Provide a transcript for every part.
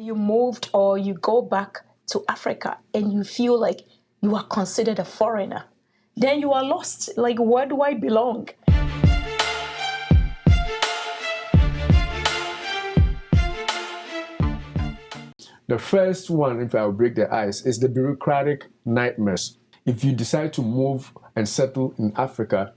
you moved or you go back to Africa and you feel like you are considered a foreigner, then you are lost. Like, where do I belong? The first one, if I'll break the ice, is the bureaucratic nightmares. If you decide to move and settle in Africa,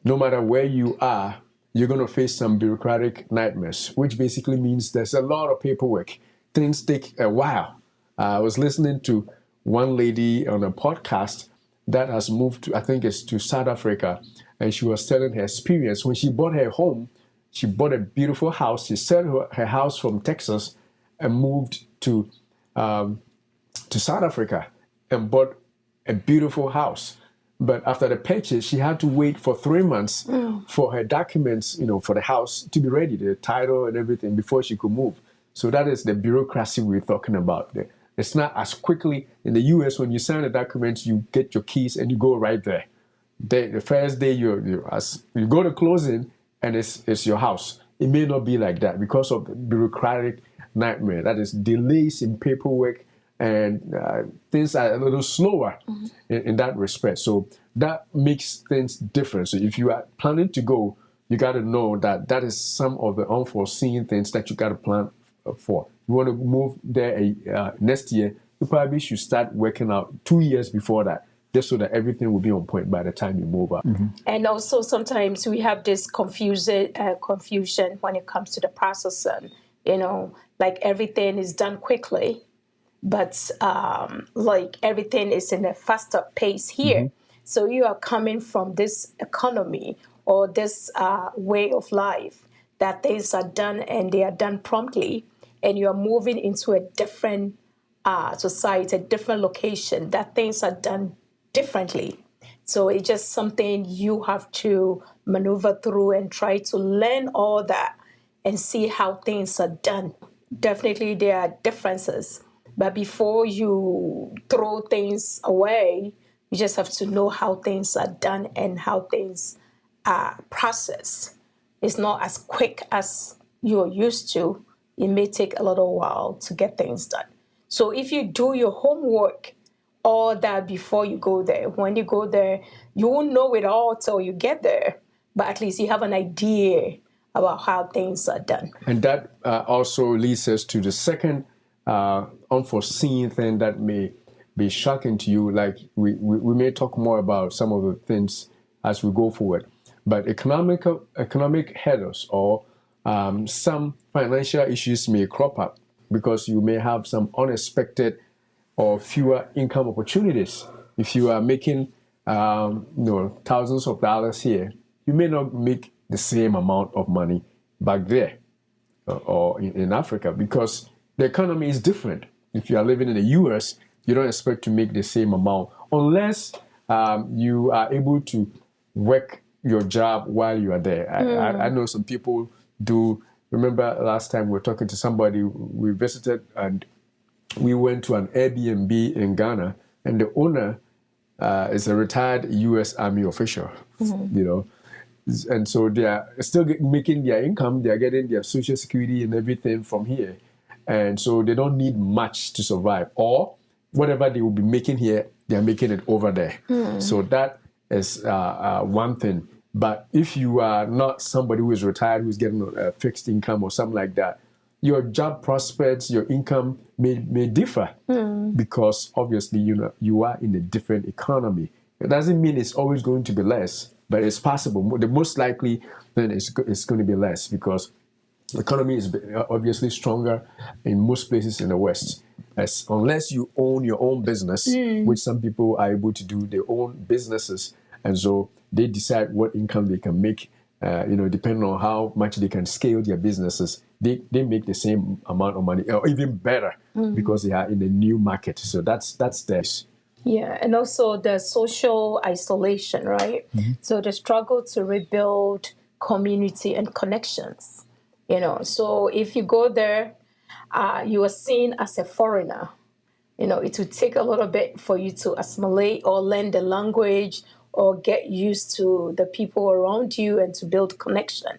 no matter where you are, you're going to face some bureaucratic nightmares, which basically means there's a lot of paperwork. Things take a while. I was listening to one lady on a podcast that has moved to, I think it's to South Africa, and she was telling her experience. When she bought her home, she bought a beautiful house. She sold her house from Texas and moved to South Africa and bought a beautiful house. But after the purchase, she had to wait for 3 months for her documents, for the house to be ready, the title and everything, before she could move. So that is the bureaucracy we're talking about. It's not as quickly in the US. When you sign the documents, you get your keys and you go right there. The first day you go to closing and it's your house. It may not be like that because of the bureaucratic nightmare. That is delays in paperwork, and things are a little slower in that respect. So that makes things different. So if you are planning to go, you got to know that is some of the unforeseen things that you got to plan for. You want to move there next year, you probably should start working out 2 years before that, just so that everything will be on point by the time you move up. And also sometimes we have this confusion when it comes to the processing. Like everything is done quickly, but like everything is in a faster pace here. So you are coming from this economy or this way of life that things are done and they are done promptly, and you are moving into a different society, a different location, that things are done differently. So it's just something you have to maneuver through and try to learn all that and see how things are done. Definitely there are differences, but before you throw things away, you just have to know how things are done and how things are processed. It's not as quick as you're used to. It may take a little while to get things done. So if you do your homework, all that before you go there, when you go there, you won't know it all till you get there, but at least you have an idea about how things are done. And that also leads us to the second unforeseen thing that may be shocking to you. Like we may talk more about some of the things as we go forward. But economic hurdles or some financial issues may crop up because you may have some unexpected or fewer income opportunities. If you are making thousands of dollars here, you may not make the same amount of money back there or in Africa because the economy is different. If you are living in the US, you don't expect to make the same amount unless you are able to work your job while you are there. I know some people do. Remember last time we were talking to somebody, we visited and we went to an Airbnb in Ghana, and the owner is a retired US Army official, and so they are still making their income. They are getting their Social Security and everything from here, and so they don't need much to survive. Or whatever they will be making here, they are making it over there. So that is one thing. But if you are not somebody who is retired, who is getting a fixed income or something like that, your job prospects, your income may differ because obviously you are in a different economy. It doesn't mean it's always going to be less, but it's possible. The most likely then it's going to be less because the economy is obviously stronger in most places in the West. Unless you own your own business, which some people are able to do, their own businesses, and so they decide what income they can make. Depending on how much they can scale their businesses, they make the same amount of money or even better because they are in a new market. So that's theirs. Yeah, and also the social isolation, right? So the struggle to rebuild community and connections. So if you go there, you are seen as a foreigner. It will take a little bit for you to assimilate or learn the language or get used to the people around you and to build connection.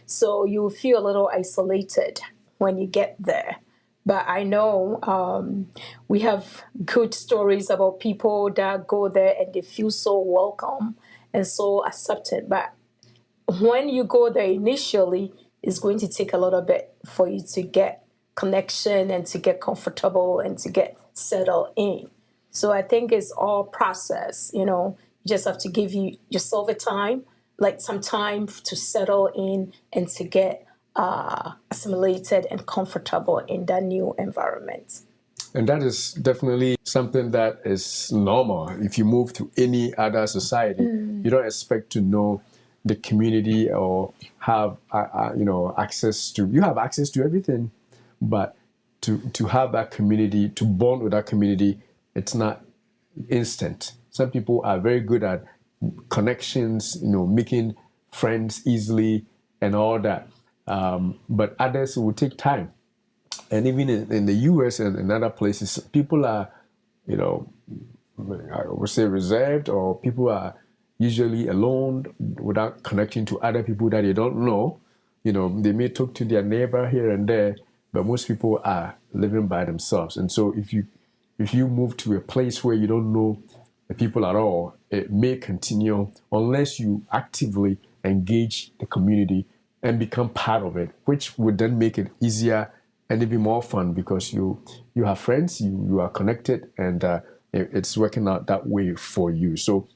So you feel a little isolated when you get there. But I know we have good stories about people that go there and they feel so welcome and so accepted. But when you go there initially, it's going to take a little bit for you to get connection and to get comfortable and to get settled in. So I think it's all process, you know. You just have to give yourself a time, like some time to settle in and to get assimilated and comfortable in that new environment. And that is definitely something that is normal. If you move to any other society, you don't expect to know the community or have access to. You have access to everything, but to have that community, to bond with that community, it's not instant. Some people are very good at connections, making friends easily and all that. But others will take time. And even in the US and in other places, people are, I would say reserved, or people are usually alone without connecting to other people that they don't know. They may talk to their neighbor here and there, but most people are living by themselves. And so if you move to a place where you don't know the people at all, it may continue unless you actively engage the community and become part of it, which would then make it easier and it'd be more fun because you have friends, you are connected, and it's working out that way for you. So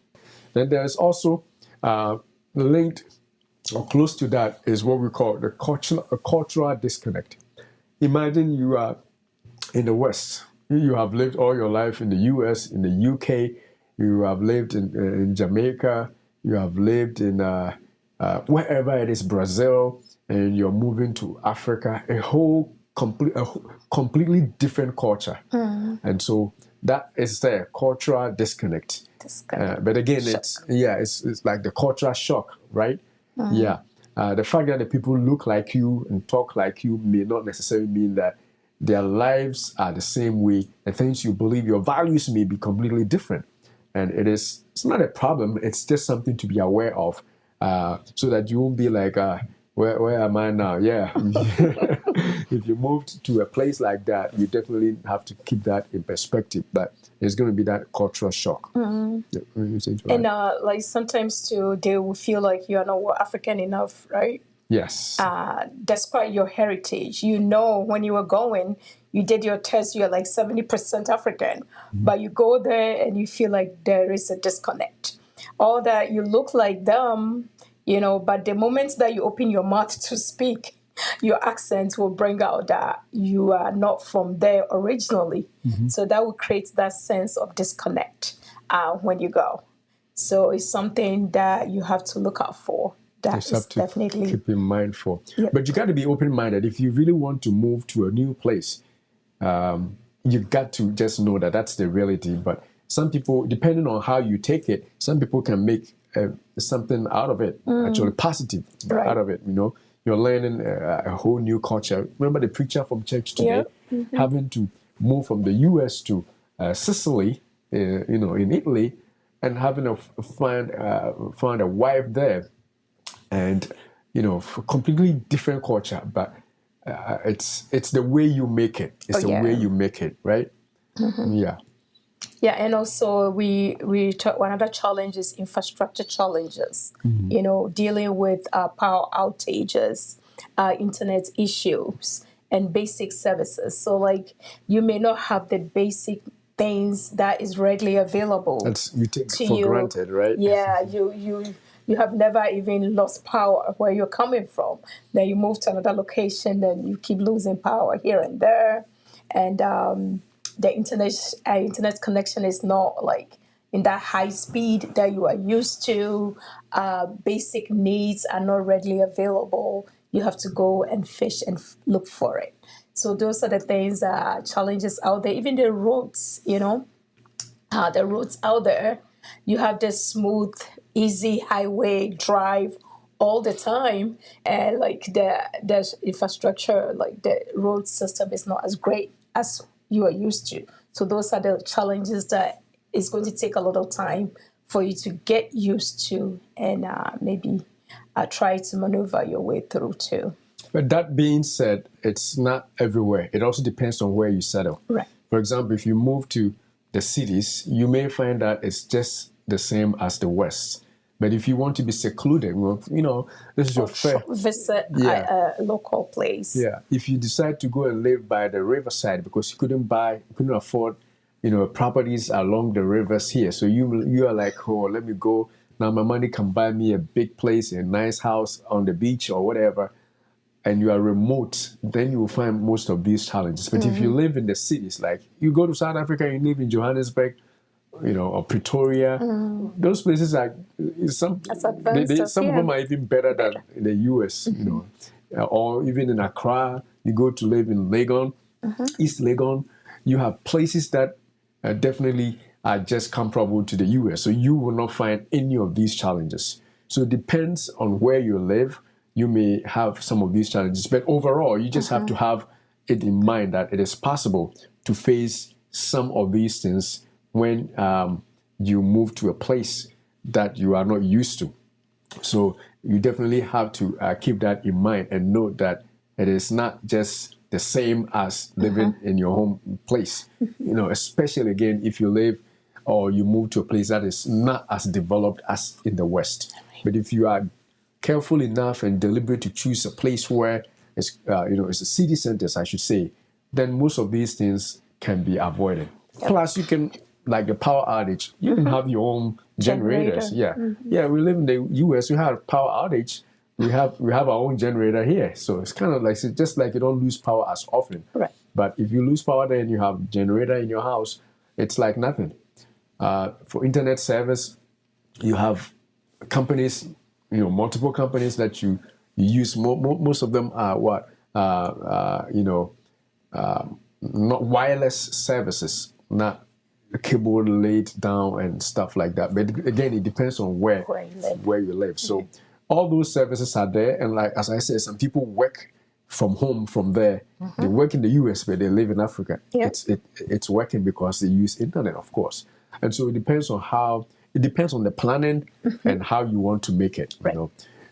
then there's also linked or close to that is what we call a cultural disconnect. Imagine you are in the West. You have lived all your life in the US, in the UK. You have lived in Jamaica. You have lived in wherever it is, Brazil, and you're moving to Africa. A completely different culture. And so that is the cultural disconnect. But again, it's like the cultural shock, right? Yeah. The fact that the people look like you and talk like you may not necessarily mean that their lives are the same way, and things you believe, your values may be completely different. And it's not a problem. It's just something to be aware of, so that you won't be like, where am I now? Yeah. If you moved to a place like that, you definitely have to keep that in perspective. But it's going to be that cultural shock. Yeah, and like sometimes too, they will feel like you're not African enough, right? Yes. Despite your heritage, when you were going, you did your test, you're like 70% African, but you go there and you feel like there is a disconnect. Or that you look like them, but the moment that you open your mouth to speak, your accent will bring out that you are not from there originally. So that will create that sense of disconnect when you go. So it's something that you have to look out for. That is definitely keep in mind for. Yep. But you got to be open-minded. If you really want to move to a new place, you got to just know that that's the reality. But some people, depending on how you take it, some people can make something out of it, actually positive out of it. You're learning a whole new culture. Remember the preacher from church today, having to move from the U.S. to Sicily, in Italy, and having to find a wife there. And completely different culture, but it's the way you make it. It's the way you make it, right? Yeah. Yeah, and also we talk, one other challenge is infrastructure challenges. Dealing with power outages, internet issues, and basic services. So, like, you may not have the basic things that is readily available. You take for granted, right? Yeah, you have never even lost power where you're coming from. Then you move to another location, then you keep losing power here and there, and the internet connection is not like in that high speed that you are used to. Basic needs are not readily available. You have to go and fish and look for it. So those are the things, challenges out there. Even the roads, the roads out there. You have this smooth, easy highway drive all the time, and like the infrastructure, like the road system is not as great as you are used to. So those are the challenges that it's going to take a lot of time for you to get used to, and maybe try to maneuver your way through too. But that being said, it's not everywhere. It also depends on where you settle. Right. For example, if you move to the cities, you may find that it's just the same as the West. But if you want to be secluded, well, this is your fair. Visit Yeah. a local place. Yeah. If you decide to go and live by the riverside because you couldn't afford, properties along the rivers here. So you are like, oh, let me go. Now my money can buy me a big place, a nice house on the beach or whatever, and you are remote, then you will find most of these challenges. But if you live in the cities, like you go to South Africa, you live in Johannesburg, or Pretoria, those places are some of them are even better than in the US, or even in Accra. You go to live in Legon, East Legon, you have places that definitely are just comparable to the US. So you will not find any of these challenges. So it depends on where you live. You may have some of these challenges, but overall, you just have to have it in mind that it is possible to face some of these things when you move to a place that you are not used to. So you definitely have to keep that in mind and note that it is not just the same as living in your home place. Especially again, if you live or you move to a place that is not as developed as in the West. But if you are careful enough and deliberate to choose a place where it's a city centers, I should say, then most of these things can be avoided. Plus, you can, like the power outage, you can have your own generators. Yeah, we live in the US. We have power outage. We have our own generator here, so it's kind of like just like you don't lose power as often. Right. But if you lose power, then you have generator in your house. It's like nothing. For internet service, you have companies, multiple companies that you use. Most of them are not wireless services, not cable laid down and stuff like that. But again, it depends on where you live. So all those services are there. And like, as I said, some people work from home from there. They work in the US, but they live in Africa. Yep. It's working because they use internet, of course. And so it depends on the planning and how you want to make it, Right.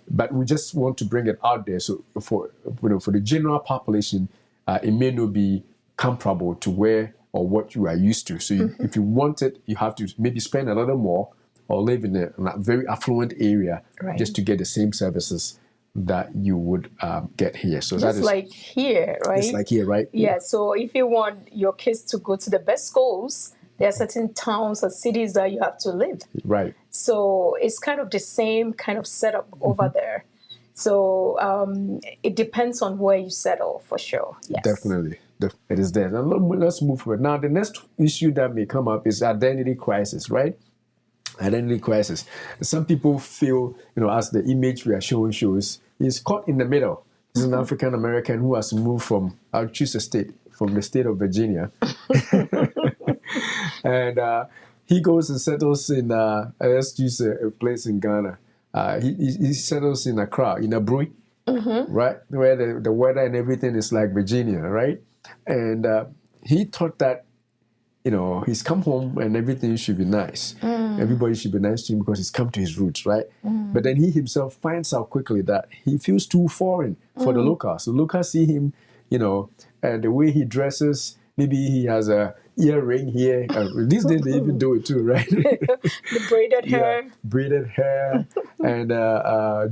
But we just want to bring it out there. So for the general population, it may not be comparable to where or what you are used to. So if you want it, you have to maybe spend a little more or live in a very affluent area just to get the same services that you would get here. So just like here, right? It's like here, right? Yeah. So if you want your kids to go to the best schools, there are certain towns or cities that you have to live. Right. So it's kind of the same kind of setup over there. So it depends on where you settle, for sure. Yes. Definitely. It is there. Now, let's move forward. Now, the next issue that may come up is identity crisis, right? Identity crisis. Some people feel, as the image we are showing shows, he's caught in the middle. He's an African American who has moved from, I'll choose a state, from the state of Virginia. And he goes and settles in, let's use a place in Ghana. He settles in Accra, in Abrui, right? Where the weather and everything is like Virginia, right? And he thought that, he's come home and everything should be nice. Everybody should be nice to him because he's come to his roots, right? But then he himself finds out quickly that he feels too foreign for the locals. The locals see him, and the way he dresses. Maybe he has a earring here. These days they even do it too, right? The braided hair. Braided hair and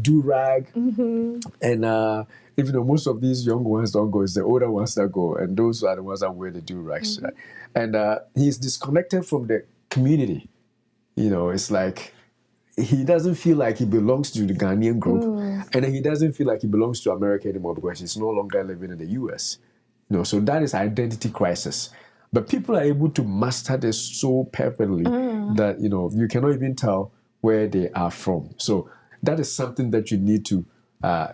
do-rag. And even though most of these young ones don't go, it's the older ones that go. And those are the ones that wear the do-rags. Right? And he's disconnected from the community. It's like he doesn't feel like he belongs to the Ghanaian group. And then he doesn't feel like he belongs to America anymore because he's no longer living in the US. So that is identity crisis. But people are able to master this so perfectly that, you cannot even tell where they are from. So that is something that you need to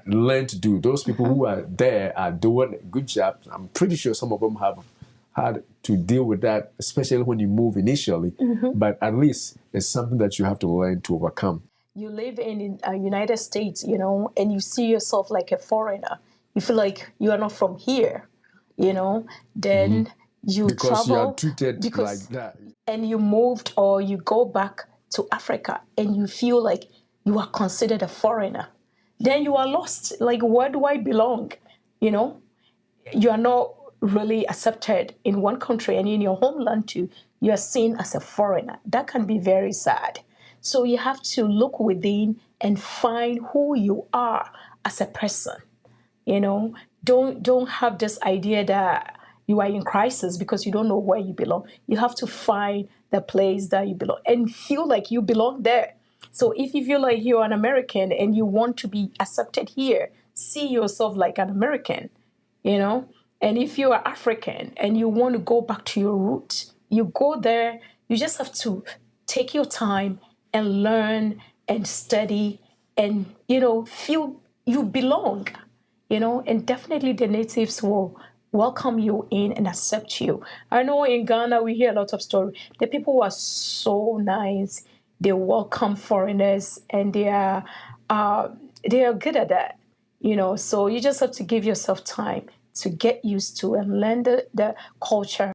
learn to do. Those people who are there are doing a good job. I'm pretty sure some of them have had to deal with that, especially when you move initially. But at least it's something that you have to learn to overcome. You live in the United States, and you see yourself like a foreigner. You feel like you are not from here. Then you because travel. You are treated like that. And you moved or you go back to Africa and you feel like you are considered a foreigner. then you are lost. Like, where do I belong? You know, you are not really accepted in one country, and in your homeland too, you are seen as a foreigner. That can be very sad. So you have to look within and find who you are as a person. You know, don't have this idea that you are in crisis because you don't know where you belong. You have to find the place that you belong and feel like you belong there. So if you feel like you're an American and you want to be accepted here, see yourself like an American, you know. And if you are African and you want to go back to your roots, you go there. You just have to take your time and learn and study and, you know, feel you belong, you know. And definitely the natives will welcome you in and accept you. I know in Ghana we hear a lot of stories. The people are so nice. They welcome foreigners, and they are good at that, you know. So you just have to give yourself time to get used to and learn the culture.